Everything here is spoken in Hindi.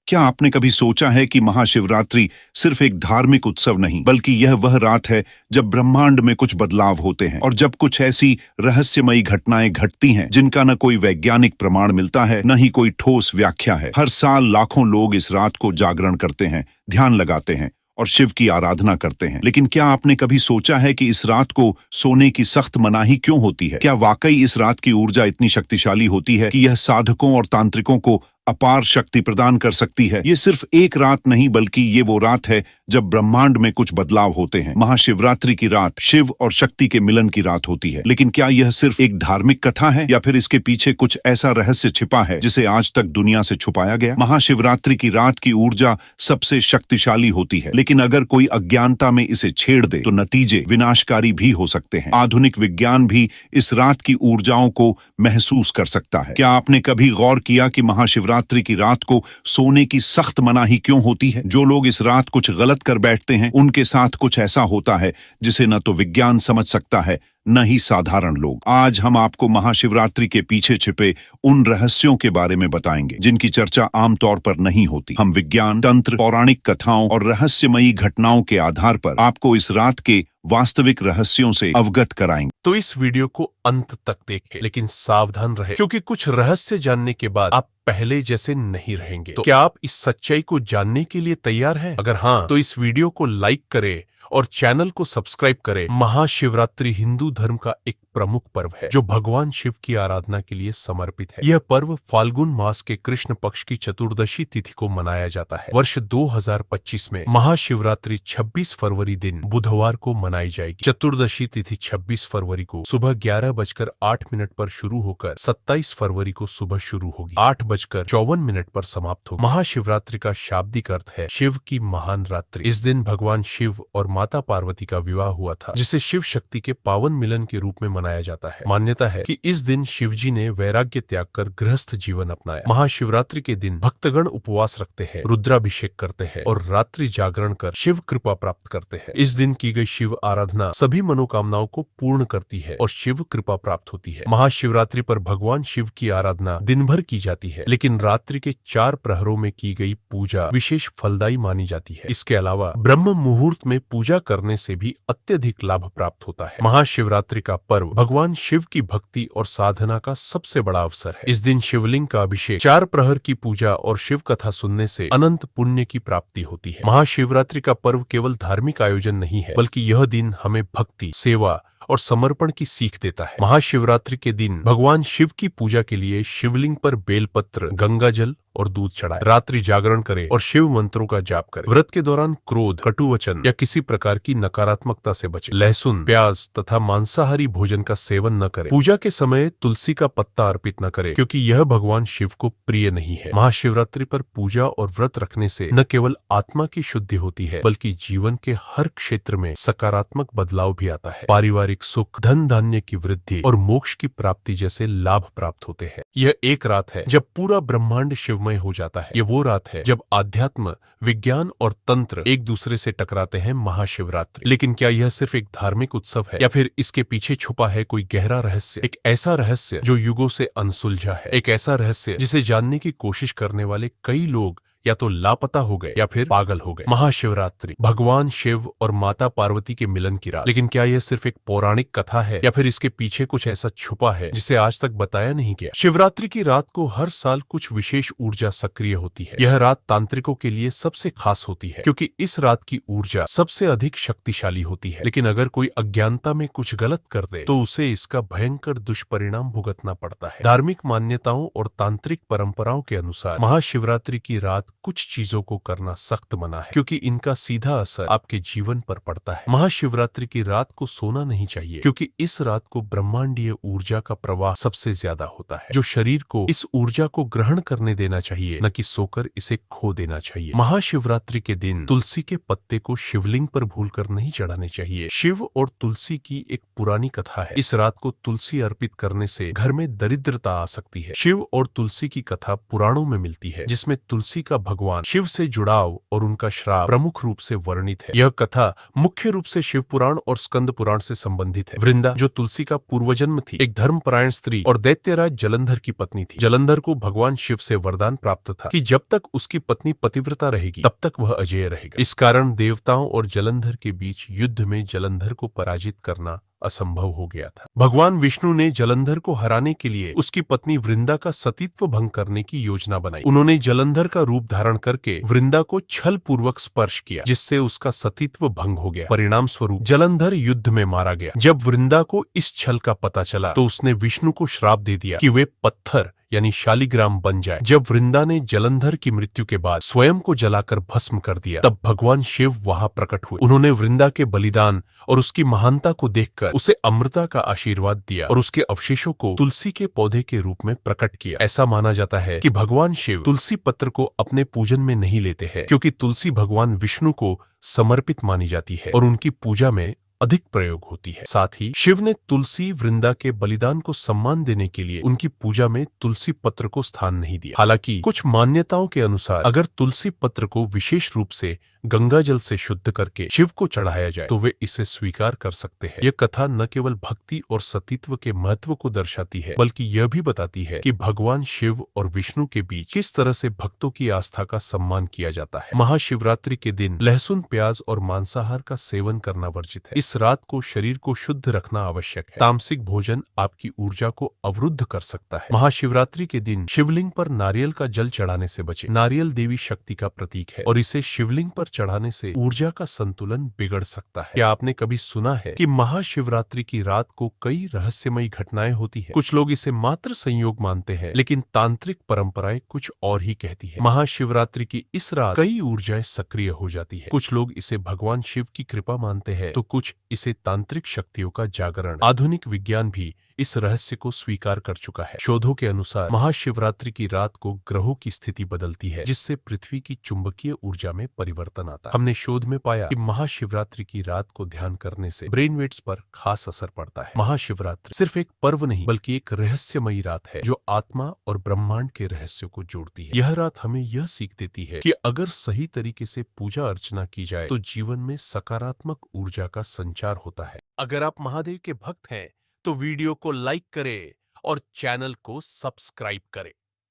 क्या आपने कभी सोचा है कि महाशिवरात्रि सिर्फ एक धार्मिक उत्सव नहीं, बल्कि यह वह रात है जब ब्रह्मांड में कुछ बदलाव होते हैं और जब कुछ ऐसी रहस्यमयी घटनाएं घटती हैं जिनका न कोई वैज्ञानिक प्रमाण मिलता है, न ही कोई ठोस व्याख्या है। हर साल लाखों लोग इस रात को जागरण करते हैं, ध्यान लगाते हैं और शिव की आराधना करते हैं। लेकिन क्या आपने कभी सोचा है कि इस रात को सोने की सख्त मनाही क्यों होती है? क्या वाकई इस रात की ऊर्जा इतनी शक्तिशाली होती है कि यह साधकों और तांत्रिकों को अपार शक्ति प्रदान कर सकती है? ये सिर्फ एक रात नहीं, बल्कि ये वो रात है जब ब्रह्मांड में कुछ बदलाव होते हैं। महाशिवरात्रि की रात शिव और शक्ति के मिलन की रात होती है। लेकिन क्या यह सिर्फ एक धार्मिक कथा है या फिर इसके पीछे कुछ ऐसा रहस्य छिपा है जिसे आज तक दुनिया से छुपाया गया? महाशिवरात्रि की रात की ऊर्जा सबसे शक्तिशाली होती है, लेकिन अगर कोई अज्ञानता में इसे छेड़ दे तो नतीजे विनाशकारी भी हो सकते हैं। आधुनिक विज्ञान भी इस रात की ऊर्जाओं को महसूस कर सकता है। क्या आपने कभी गौर किया कि महाशिवरात्रि की रात को सोने की सख्त मनाही क्यों होती है? जो लोग इस रात कुछ गलत कर बैठते हैं, उनके साथ कुछ ऐसा होता है जिसे न तो विज्ञान समझ सकता है, न ही साधारण लोग। आज हम आपको महाशिवरात्रि के पीछे छिपे उन रहस्यों के बारे में बताएंगे जिनकी चर्चा आमतौर पर नहीं होती। हम विज्ञान, तंत्र, पौराणिक कथाओं और रहस्यमयी घटनाओं के आधार पर आपको इस रात के वास्तविक रहस्यों से अवगत कराएंगे। तो इस वीडियो को अंत तक देखें, लेकिन सावधान रहे, क्योंकि कुछ रहस्य जानने के बाद आप पहले जैसे नहीं रहेंगे। तो क्या आप इस सच्चाई को जानने के लिए तैयार हैं? अगर हाँ, तो इस वीडियो को लाइक करें और चैनल को सब्सक्राइब करें। महाशिवरात्रि हिंदू धर्म का एक प्रमुख पर्व है जो भगवान शिव की आराधना के लिए समर्पित है। यह पर्व फाल्गुन मास के कृष्ण पक्ष की चतुर्दशी तिथि को मनाया जाता है। वर्ष 2025 में महाशिवरात्रि 26 फरवरी दिन बुधवार को मनाई जाएगी। चतुर्दशी तिथि 26 फरवरी को सुबह 11:08 पर शुरू होकर 27 फरवरी को सुबह शुरू होगी, 8:54 पर समाप्त होगी। महाशिवरात्रि का शाब्दिक अर्थ है शिव की महान रात्रि। इस दिन भगवान शिव और माता पार्वती का विवाह हुआ था, जिसे शिव शक्ति के पावन मिलन के रूप में मनाया जाता है। मान्यता है कि इस दिन शिवजी ने वैराग्य त्याग कर गृहस्थ जीवन अपनाया। महाशिवरात्रि के दिन भक्तगण उपवास रखते हैं, रुद्राभिषेक करते हैं और रात्रि जागरण कर शिव कृपा प्राप्त करते हैं। इस दिन की गई शिव आराधना सभी मनोकामनाओं को पूर्ण करती है और शिव कृपा प्राप्त होती है। महाशिवरात्रि पर भगवान शिव की आराधना दिन भर की जाती है, लेकिन रात्रि के 4 प्रहरों में की गई पूजा विशेष फलदायी मानी जाती है। इसके अलावा ब्रह्म मुहूर्त में पूजा करने से भी अत्यधिक लाभ प्राप्त होता है। महाशिवरात्रि का पर्व भगवान शिव की भक्ति और साधना का सबसे बड़ा अवसर है। इस दिन शिवलिंग का अभिषेक, 4 प्रहर की पूजा और शिव कथा सुनने से अनंत पुण्य की प्राप्ति होती है। महाशिवरात्रि का पर्व केवल धार्मिक आयोजन नहीं है, बल्कि यह दिन हमें भक्ति, सेवा और समर्पण की सीख देता है। महाशिवरात्रि के दिन भगवान शिव की पूजा के लिए शिवलिंग पर बेलपत्र, गंगा जल और दूध चढ़ाएं। रात्रि जागरण करें और शिव मंत्रों का जाप करें। व्रत के दौरान क्रोध, कटु वचन या किसी प्रकार की नकारात्मकता से बचें। लहसुन, प्याज तथा मांसाहारी भोजन का सेवन न करें। पूजा के समय तुलसी का पत्ता अर्पित न करें, क्योंकि यह भगवान शिव को प्रिय नहीं है। महाशिवरात्रि पर पूजा और व्रत रखने से न केवल आत्मा की शुद्धि होती है, बल्कि जीवन के हर क्षेत्र में सकारात्मक बदलाव भी आता है। पारिवारिक सुख, धन धान्य की वृद्धि और मोक्ष की प्राप्ति जैसे लाभ प्राप्त होते हैं। यह एक रात है जब पूरा ब्रह्मांड शिवमय हो जाता है। ये वो रात है जब आध्यात्म, विज्ञान और तंत्र एक दूसरे से टकराते हैं। महाशिवरात्रि। लेकिन क्या यह सिर्फ एक धार्मिक उत्सव है या फिर इसके पीछे छुपा है कोई गहरा रहस्य? एक ऐसा रहस्य जो युगों से अनसुलझा है, एक ऐसा रहस्य जिसे जानने की कोशिश करने वाले कई लोग या तो लापता हो गए या फिर पागल हो गए। महाशिवरात्रि भगवान शिव और माता पार्वती के मिलन की रात। लेकिन क्या यह सिर्फ एक पौराणिक कथा है या फिर इसके पीछे कुछ ऐसा छुपा है जिसे आज तक बताया नहीं गया? शिवरात्रि की रात को हर साल कुछ विशेष ऊर्जा सक्रिय होती है। यह रात तांत्रिकों के लिए सबसे खास होती है, क्योंकि इस रात की ऊर्जा सबसे अधिक शक्तिशाली होती है। लेकिन अगर कोई अज्ञानता में कुछ गलत कर दे तो उसे इसका भयंकर दुष्परिणाम भुगतना पड़ता है। धार्मिक मान्यताओं और तांत्रिक परंपराओं के अनुसार महाशिवरात्रि की रात कुछ चीजों को करना सख्त मना है, क्योंकि इनका सीधा असर आपके जीवन पर पड़ता है। महाशिवरात्रि की रात को सोना नहीं चाहिए, क्योंकि इस रात को ब्रह्मांडीय ऊर्जा का प्रवाह सबसे ज्यादा होता है। जो शरीर को इस ऊर्जा को ग्रहण करने देना चाहिए, न कि सोकर इसे खो देना चाहिए। महाशिवरात्रि के दिन तुलसी के पत्ते को शिवलिंग पर भूलकर नहीं चढ़ाने चाहिए। शिव और तुलसी की एक पुरानी कथा है। इस रात को तुलसी अर्पित करने से घर में दरिद्रता आ सकती है। शिव और तुलसी की कथा पुराणों में मिलती है, जिसमें तुलसी का भगवान शिव से जुड़ाव और उनका श्राप प्रमुख रूप से वर्णित है। यह कथा मुख्य रूप से शिव पुराण और स्कंद पुराण से संबंधित है। वृंदा, जो तुलसी का पूर्वजन्म थी, एक धर्मपरायण स्त्री और दैत्यराज जलंधर की पत्नी थी। जलंधर को भगवान शिव से वरदान प्राप्त था कि जब तक उसकी पत्नी पतिव्रता रहेगी तब तक वह अजेय रहेगा। इस कारण देवताओं और जलंधर के बीच युद्ध में जलंधर को पराजित करना असंभव हो गया था। भगवान विष्णु ने जलंधर को हराने के लिए उसकी पत्नी वृंदा का सतीत्व भंग करने की योजना बनाई। उन्होंने जलंधर का रूप धारण करके वृंदा को छल पूर्वक स्पर्श किया, जिससे उसका सतीत्व भंग हो गया। परिणाम स्वरूप जलंधर युद्ध में मारा गया। जब वृंदा को इस छल का पता चला तो उसने विष्णु को श्राप दे दिया कि वे पत्थर यानी शालिग्राम बन जाए। जब वृंदा ने जलंधर की मृत्यु के बाद स्वयं को जलाकर भस्म कर दिया, तब भगवान शिव वहां प्रकट हुए। उन्होंने वृंदा के बलिदान और उसकी महानता को देखकर उसे अमृता का आशीर्वाद दिया और उसके अवशेषों को तुलसी के पौधे के रूप में प्रकट किया। ऐसा माना जाता है कि भगवान शिव तुलसी पत्र को अपने पूजन में नहीं लेते हैं, क्योंकि तुलसी भगवान विष्णु को समर्पित मानी जाती है और उनकी पूजा में अधिक प्रयोग होती है। साथ ही शिव ने तुलसी वृंदा के बलिदान को सम्मान देने के लिए उनकी पूजा में तुलसी पत्र को स्थान नहीं दिया। हालांकि कुछ मान्यताओं के अनुसार अगर तुलसी पत्र को विशेष रूप से गंगा जल से शुद्ध करके शिव को चढ़ाया जाए तो वे इसे स्वीकार कर सकते हैं। यह कथा न केवल भक्ति और सतीत्व के महत्व को दर्शाती है, बल्कि यह भी बताती है कि भगवान शिव और विष्णु के बीच किस तरह से भक्तों की आस्था का सम्मान किया जाता है। महाशिवरात्रि के दिन लहसुन, प्याज और मांसाहार का सेवन करना वर्जित है। इस रात को शरीर को शुद्ध रखना आवश्यक है। तामसिक भोजन आपकी ऊर्जा को अवरुद्ध कर सकता है। महाशिवरात्रि के दिन शिवलिंग पर नारियल का जल चढ़ाने से बचे। नारियल देवी शक्ति का प्रतीक है और इसे शिवलिंग पर चढ़ाने से ऊर्जा का संतुलन बिगड़ सकता है। क्या आपने कभी सुना है कि महाशिवरात्रि की रात को कई रहस्यमयी घटनाएं होती हैं? कुछ लोग इसे मात्र संयोग मानते हैं, लेकिन तांत्रिक परंपराएं कुछ और ही कहती है। महाशिवरात्रि की इस रात कई ऊर्जाएं सक्रिय हो जाती है। कुछ लोग इसे भगवान शिव की कृपा मानते हैं, तो कुछ इसे तांत्रिक शक्तियों का जागरण। आधुनिक विज्ञान भी इस रहस्य को स्वीकार कर चुका है। शोधों के अनुसार महाशिवरात्रि की रात को ग्रहों की स्थिति बदलती है, जिससे पृथ्वी की चुंबकीय ऊर्जा में परिवर्तन आता है। हमने शोध में पाया कि महाशिवरात्रि की रात को ध्यान करने से ब्रेन वेव्स पर खास असर पड़ता है। महाशिवरात्रि सिर्फ एक पर्व नहीं, बल्कि एक रहस्यमयी रात है जो आत्मा और ब्रह्मांड के रहस्यों को जोड़ती है। यह रात हमें यह सीख देती है कि अगर सही तरीके से पूजा अर्चना की जाए तो जीवन में सकारात्मक ऊर्जा का संचार होता है। अगर आप महादेव के भक्त हैं तो वीडियो को लाइक करें और चैनल को सब्सक्राइब करें।